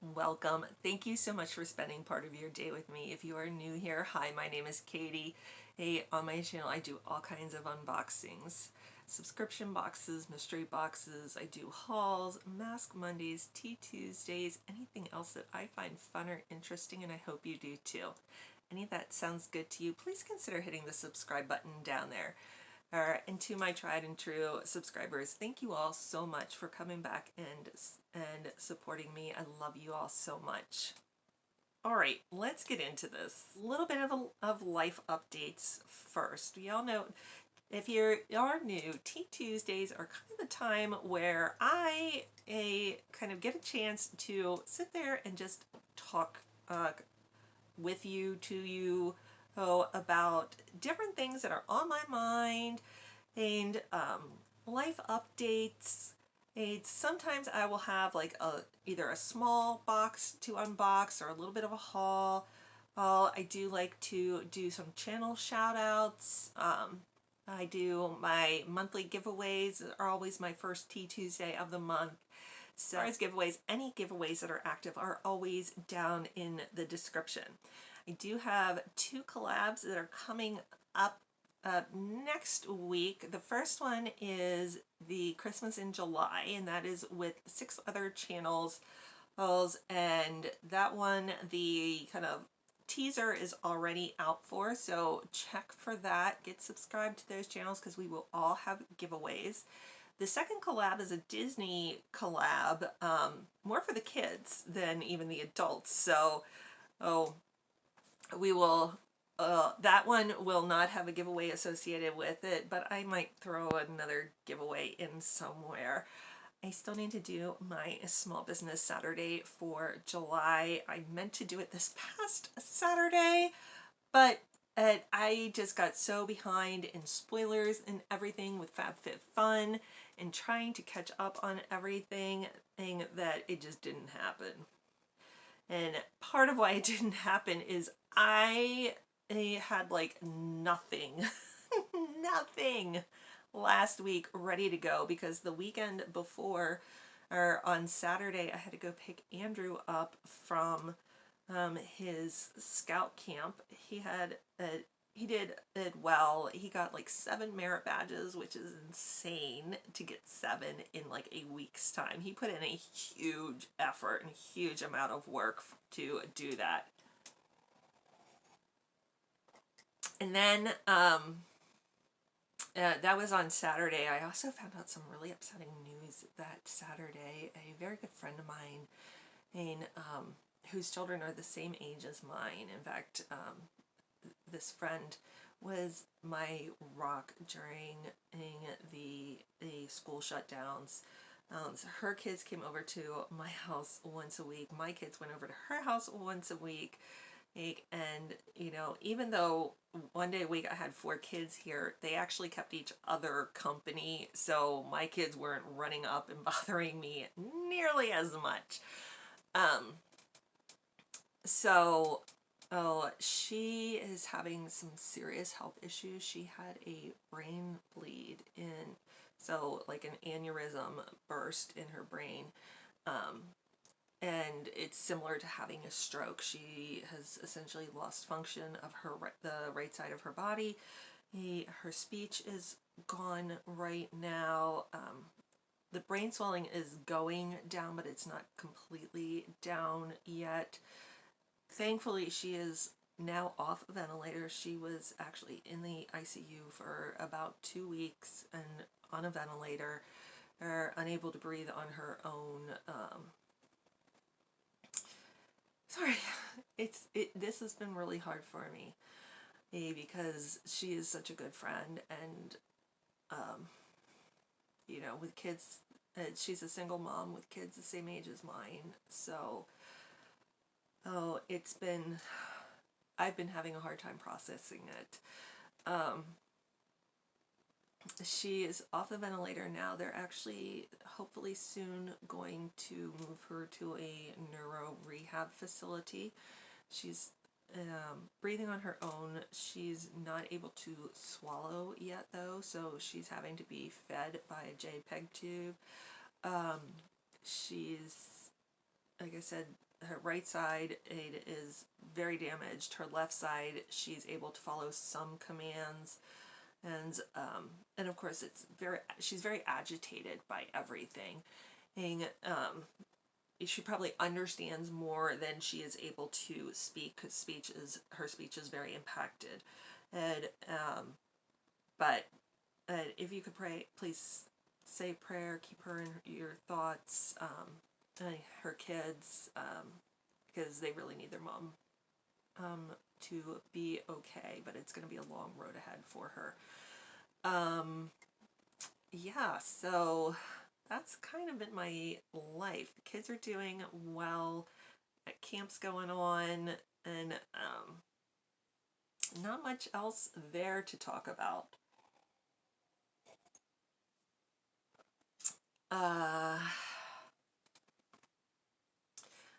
welcome. Thank you so much for spending part of your day with me. If you are new here, hi, my name is Katie. Hey, on my channel I do all kinds of unboxings. Subscription boxes, mystery boxes, I do hauls, Mask Mondays, Tea Tuesdays, anything else that I find fun or interesting, and I hope you do too. Any of that sounds good to you, please consider hitting the subscribe button down there. And to my tried and true subscribers, thank you all so much for coming back and supporting me. I love you all so much. All right, let's get into this. A little bit of life updates first. We all know if you are new, Tea Tuesdays are kind of the time where I kind of get a chance to sit there and just talk with you, to you, about different things that are on my mind and life updates. And sometimes I will have like either a small box to unbox or a little bit of a haul. I do like to do some channel shout outs. I do my monthly giveaways are always my first Tea Tuesday of the month. So as giveaways, any giveaways that are active are always down in the description. I do have 2 collabs that are coming up next week. The first one is the Christmas in July, and that is with 6 other channels. And that one, the kind of teaser is already out for, so check for that. Get subscribed to those channels because we will all have giveaways. The second collab is a Disney collab, more for the kids than even the adults. So, we will, that one will not have a giveaway associated with it, but I might throw another giveaway in somewhere. I still need to do my Small Business Saturday for July. I meant to do it this past Saturday, but I just got so behind in spoilers and everything with FabFitFun and trying to catch up on everything that it just didn't happen. And part of why it didn't happen is I had like nothing, nothing last week ready to go because the weekend before, or on Saturday, I had to go pick Andrew up from his scout camp. He did it well. He got like 7 merit badges, which is insane to get 7 in like a week's time. He put in a huge effort and a huge amount of work to do that. And then that was on Saturday. I also found out some really upsetting news that Saturday. A very good friend of mine, and whose children are the same age as mine. In fact, this friend was my rock during the school shutdowns. So her kids came over to my house once a week. My kids went over to her house once a week. And, you know, even though one day a week I had 4 kids here, they actually kept each other company. So my kids weren't running up and bothering me nearly as much. So she is having some serious health issues. She had a brain bleed in, so like an aneurysm burst in her brain. And it's similar to having a stroke. She has essentially lost function of the right side of her body. Her speech is gone right now. The brain swelling is going down, but it's not completely down yet. Thankfully, she is now off a ventilator. She was actually in the ICU for about 2 weeks and on a ventilator, unable to breathe on her own. Sorry, this has been really hard for me, because she is such a good friend, and you know, with kids, she's a single mom with kids the same age as mine, so I've been having a hard time processing it. She is off the ventilator now. They're actually hopefully soon going to move her to a neuro rehab facility. She's breathing on her own. She's not able to swallow yet though, so she's having to be fed by a JPEG tube. She's like I said, her right side it is very damaged. Her left side, she's able to follow some commands, and of course she's very agitated by everything. And she probably understands more than she is able to speak, because her speech is very impacted. And but if you could pray, please say a prayer, keep her in your thoughts, her kids, because they really need their mom to be okay, but it's going to be a long road ahead for her. Yeah, so that's kind of been my life. The kids are doing well, camp's going on, and not much else there to talk about.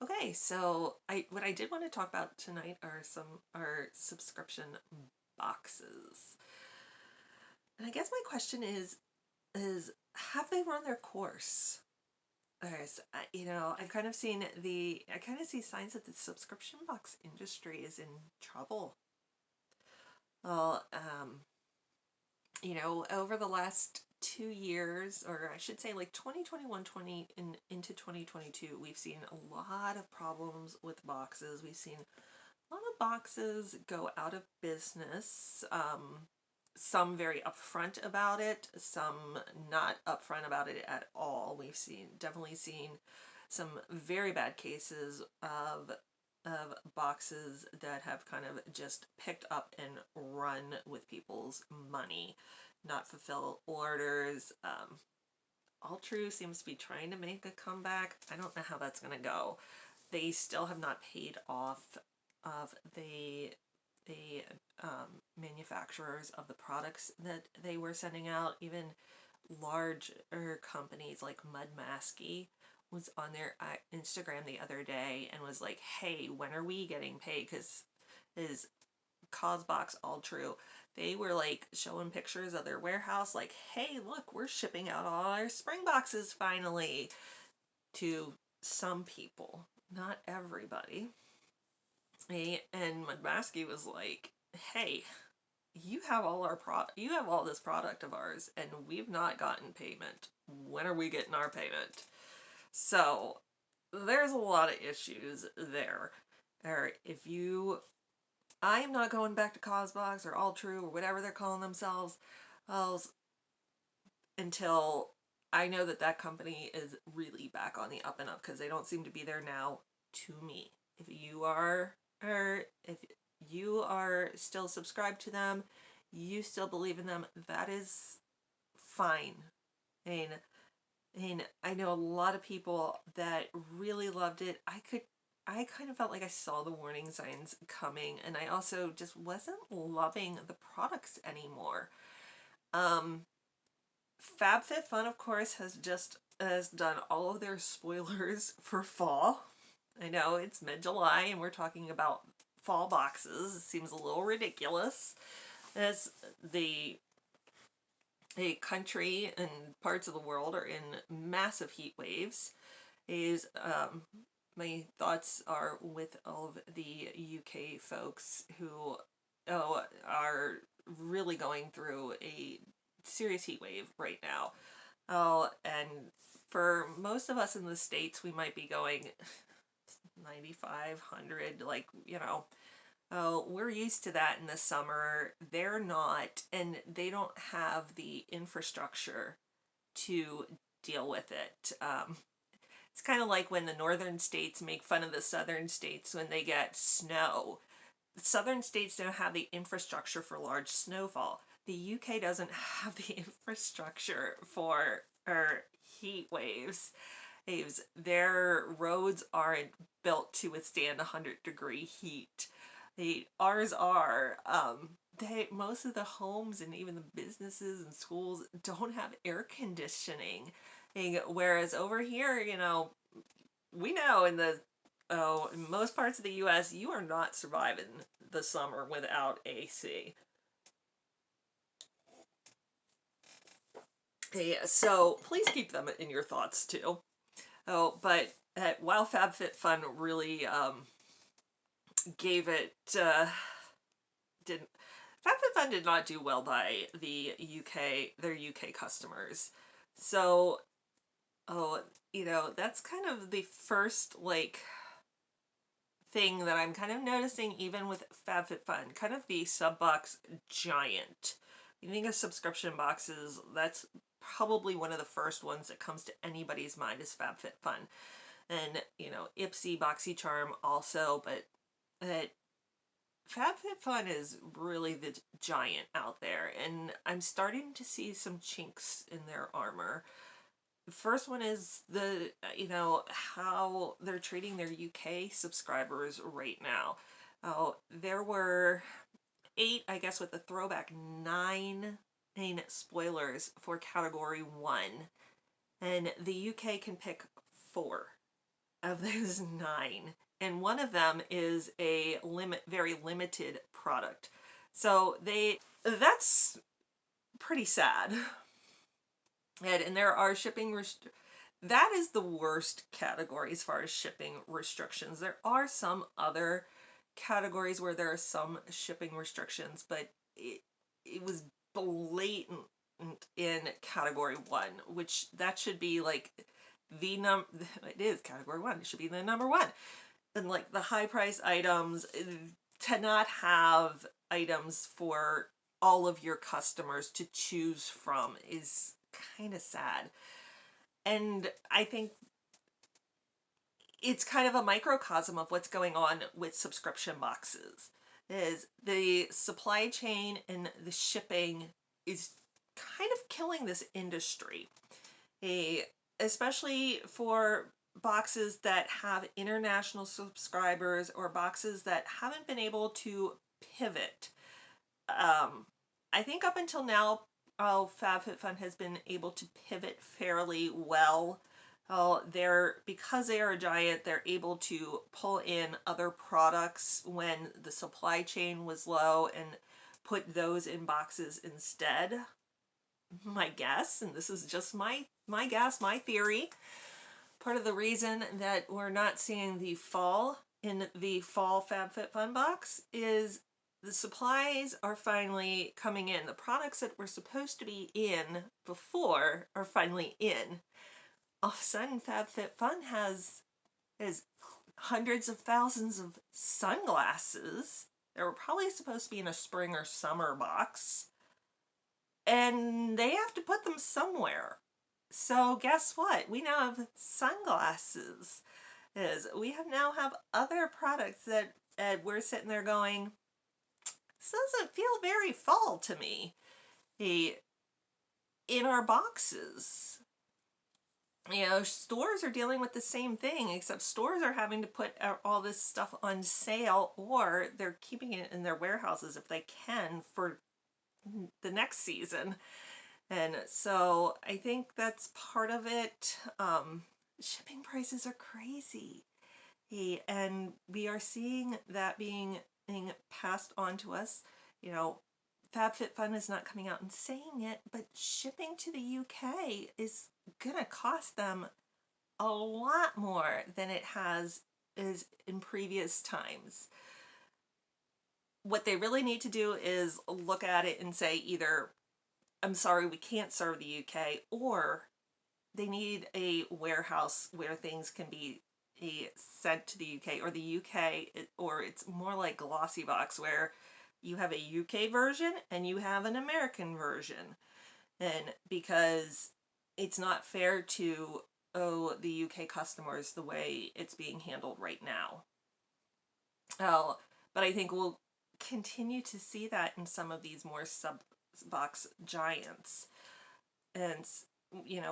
Okay, so what I did want to talk about tonight are subscription boxes. And I guess my question is have they run their course? So, I've kind of seen I kind of see signs that the subscription box industry is in trouble. Well, over the last 2 years, or I should say like 2021, into 2022, we've seen a lot of problems with boxes. We've seen a lot of boxes go out of business. Some very upfront about it, some not upfront about it at all. We've definitely seen some very bad cases of boxes that have kind of just picked up and run with people's money, not fulfill orders. Alltrue seems to be trying to make a comeback. I don't know how that's going to go. They still have not paid off of the manufacturers of the products that they were sending out. Even larger companies like Mud Maskey was on their Instagram the other day and was like, hey, when are we getting paid? Because is Cosbox Alltrue, they were like showing pictures of their warehouse like, hey, look, we're shipping out all our spring boxes finally, to some people, not everybody. And Mudmaskey was like, hey, you have you have all this product of ours and we've not gotten payment. When are we getting our payment? So there's a lot of issues there. Or I am not going back to Cosbox or Alltrue or whatever they're calling themselves until I know that company is really back on the up and up, because they don't seem to be there now to me. If you are still subscribed to them, you still believe in them, that is fine. And I know a lot of people that really loved it. I kind of felt like I saw the warning signs coming, and I also just wasn't loving the products anymore. FabFitFun, of course, has done all of their spoilers for fall. I know it's mid-July and we're talking about fall boxes. It seems a little ridiculous, as the country and parts of the world are in massive heat waves. My thoughts are with all of the UK folks who are really going through a serious heat wave right now. And for most of us in the States, we might be going 95, 100, like, we're used to that in the summer. They're not, and they don't have the infrastructure to deal with it. It's kind of like when the northern states make fun of the southern states when they get snow. The southern states don't have the infrastructure for large snowfall. The UK doesn't have the infrastructure for heat waves. Their roads aren't built to withstand 100-degree heat. Ours are. Most of the homes and even the businesses and schools don't have air conditioning. Whereas over here, we know in most parts of the U.S., you are not surviving the summer without AC. So please keep them in your thoughts too. But while FabFitFun really gave it didn't FabFitFun did not do well by their UK customers. So, oh, that's kind of the first like thing that I'm kind of noticing even with FabFitFun, kind of the sub box giant. You think of subscription boxes, that's probably one of the first ones that comes to anybody's mind is FabFitFun. And, Ipsy, BoxyCharm also, but FabFitFun is really the giant out there, and I'm starting to see some chinks in their armor. The first one is how they're treating their UK subscribers right now. Oh, there were 8, I guess, with the throwback, 9 spoilers for category 1, and the UK can pick 4 of those 9, and one of them is a very limited product. So that's pretty sad. And there are that is the worst category as far as shipping restrictions. There are some other categories where there are some shipping restrictions, but it was blatant in category 1, which that should be like it is category 1. It should be the number 1. And like the high price items, to not have items for all of your customers to choose from is kind of sad. And I think it's kind of a microcosm of what's going on with subscription boxes. Is the supply chain and the shipping is kind of killing this industry. Especially for boxes that have international subscribers or boxes that haven't been able to pivot. I think up until now, FabFitFun has been able to pivot fairly well. Because they are a giant, they're able to pull in other products when the supply chain was low and put those in boxes instead. My guess, and this is just my guess, my theory, part of the reason that we're not seeing the fall in the fall FabFitFun box is the supplies are finally coming in. The products that were supposed to be in before are finally in. All of a sudden, FabFitFun has hundreds of thousands of sunglasses that were probably supposed to be in a spring or summer box, and they have to put them somewhere. So guess what? We now have sunglasses. We now have other products that we're sitting there going, this doesn't feel very fall to me. In our boxes. Stores are dealing with the same thing, except stores are having to put all this stuff on sale, or they're keeping it in their warehouses if they can for the next season. And so I think that's part of it. Shipping prices are crazy. And we are seeing that being passed on to us. FabFitFun is not coming out and saying it, but shipping to the UK is going to cost them a lot more than it is in previous times. What they really need to do is look at it and say either, I'm sorry, we can't serve the UK, or they need a warehouse where things can be sent to the UK, or the UK, or it's more like Glossy Box, where you have a UK version and you have an American version. And because it's not fair to owe the UK customers the way it's being handled right now. But I think we'll continue to see that in some of these more sub-box giants. And,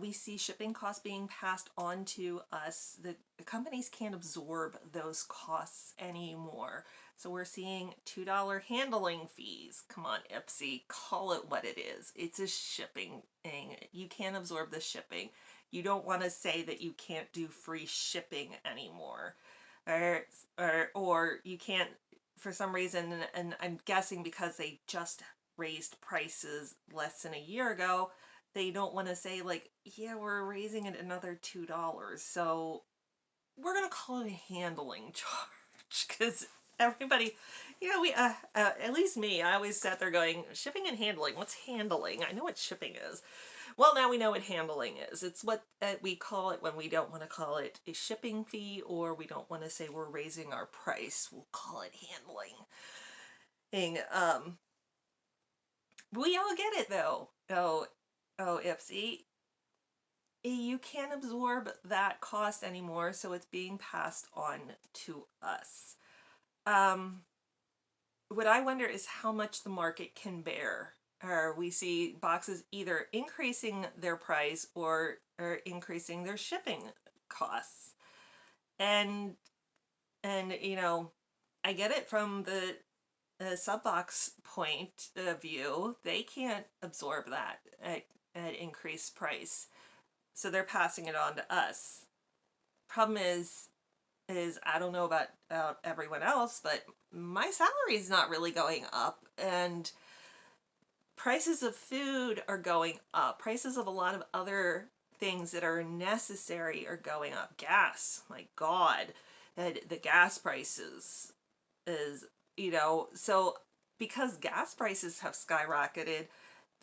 we see shipping costs being passed on to us. The companies can't absorb those costs anymore. So we're seeing $2 handling fees. Come on, Ipsy, call it what it is. It's a shipping thing. You can't absorb the shipping. You don't want to say that you can't do free shipping anymore. Or you can't, for some reason, and I'm guessing because they just raised prices less than a year ago, they don't want to say like, yeah, we're raising it another $2. So we're going to call it a handling charge, because everybody, we, at least me, I always sat there going, shipping and handling, what's handling? I know what shipping is. Well, now we know what handling is. It's what we call it when we don't want to call it a shipping fee, or we don't want to say we're raising our price. We'll call it handling. We all get it though. Ipsy, you can't absorb that cost anymore, so it's being passed on to us. What I wonder is how much the market can bear. Or we see boxes either increasing their price or increasing their shipping costs. And I get it from the sub box point of view. They can't absorb that at increased price, so they're passing it on to us. Problem is I don't know about everyone else, but my salary is not really going up, and prices of food are going up. Prices of a lot of other things that are necessary are going up. Gas, my God, the gas prices is, so because gas prices have skyrocketed,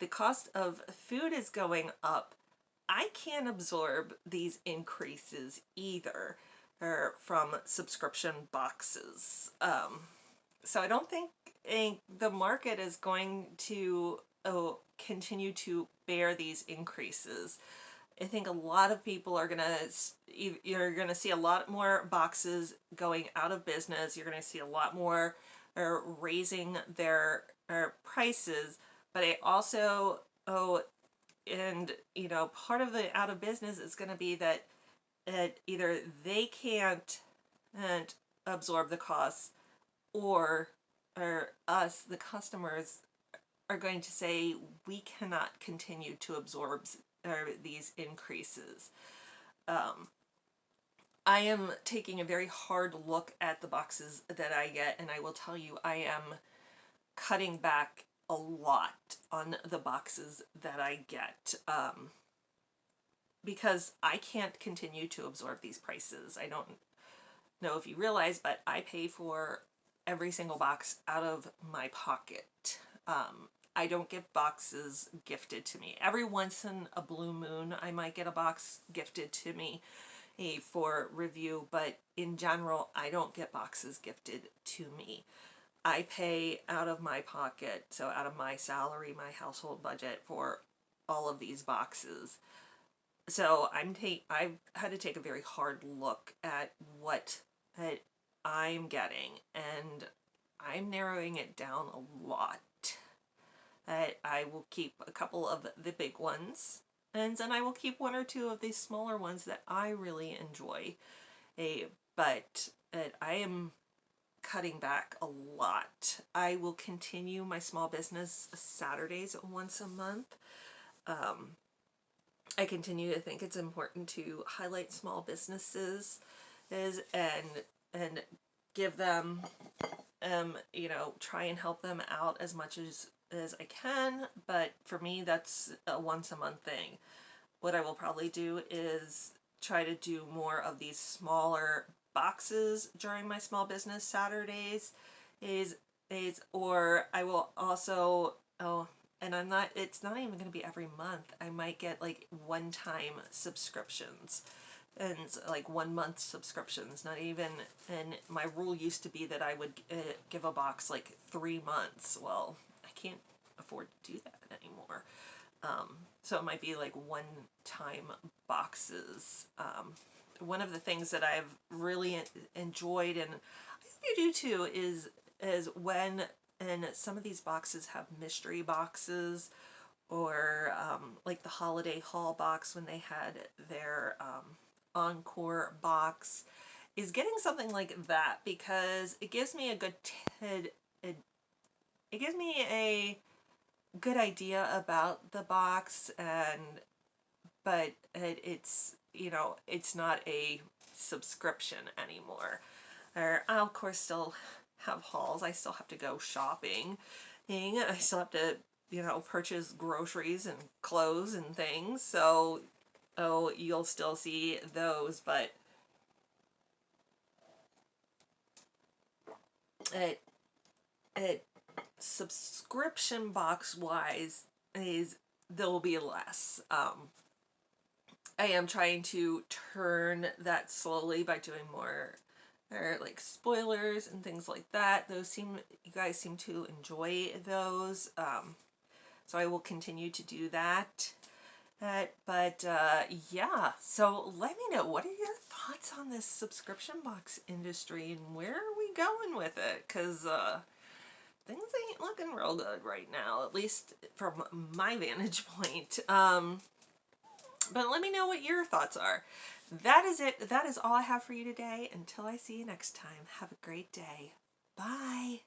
the cost of food is going up. I can't absorb these increases either, or from subscription boxes. So I don't think the market is going to continue to bear these increases. I think a lot of people are you're gonna see a lot more boxes going out of business. You're gonna see a lot more raising their prices. But I also, and part of the out of business is going to be that either they can't absorb the costs, or us, the customers, are going to say we cannot continue to absorb these increases. I am taking a very hard look at the boxes that I get, and I will tell you I am cutting back a lot on the boxes that I get, because I can't continue to absorb these prices. I don't know if you realize, but I pay for every single box out of my pocket. I don't get boxes gifted to me. Every once in a blue moon, I might get a box gifted to me for review, but in general, I don't get boxes gifted to me. I pay out of my pocket, so out of my salary, my household budget, for all of these boxes. So I've had to take a very hard look at what I'm getting, and I'm narrowing it down a lot. I will keep a couple of the big ones, and then I will keep one or two of these smaller ones that I really enjoy. But I am cutting back a lot. I will continue my small business Saturdays once a month. I continue to think it's important to highlight small businesses and give them, try and help them out as much as I can. But for me, that's a once a month thing. What I will probably do is try to do more of these smaller boxes during my small business Saturdays, or I will also, and it's not even going to be every month. I might get like one-time subscriptions, and like 1 month subscriptions, not even, and my rule used to be that I would give a box like 3 months. Well, I can't afford to do that anymore. So it might be like one-time boxes. One of the things that I've really enjoyed, and I hope you do too, is when, and some of these boxes have mystery boxes, or like the holiday haul box when they had their encore box, is getting something like that, because it gives me a good it gives me a good idea about the box, but it's it's not a subscription anymore. Or I'll of course still have hauls. I still have to go shopping. I still have to purchase groceries and clothes and things. So you'll still see those, but it subscription box wise there will be less. I am trying to turn that slowly by doing more like spoilers and things like that. You guys seem to enjoy those. So I will continue to do that. Yeah, so let me know, what are your thoughts on this subscription box industry and where are we going with it? Because things ain't looking real good right now, at least from my vantage point. But let me know what your thoughts are. That is it. That is all I have for you today. Until I see you next time, have a great day. Bye.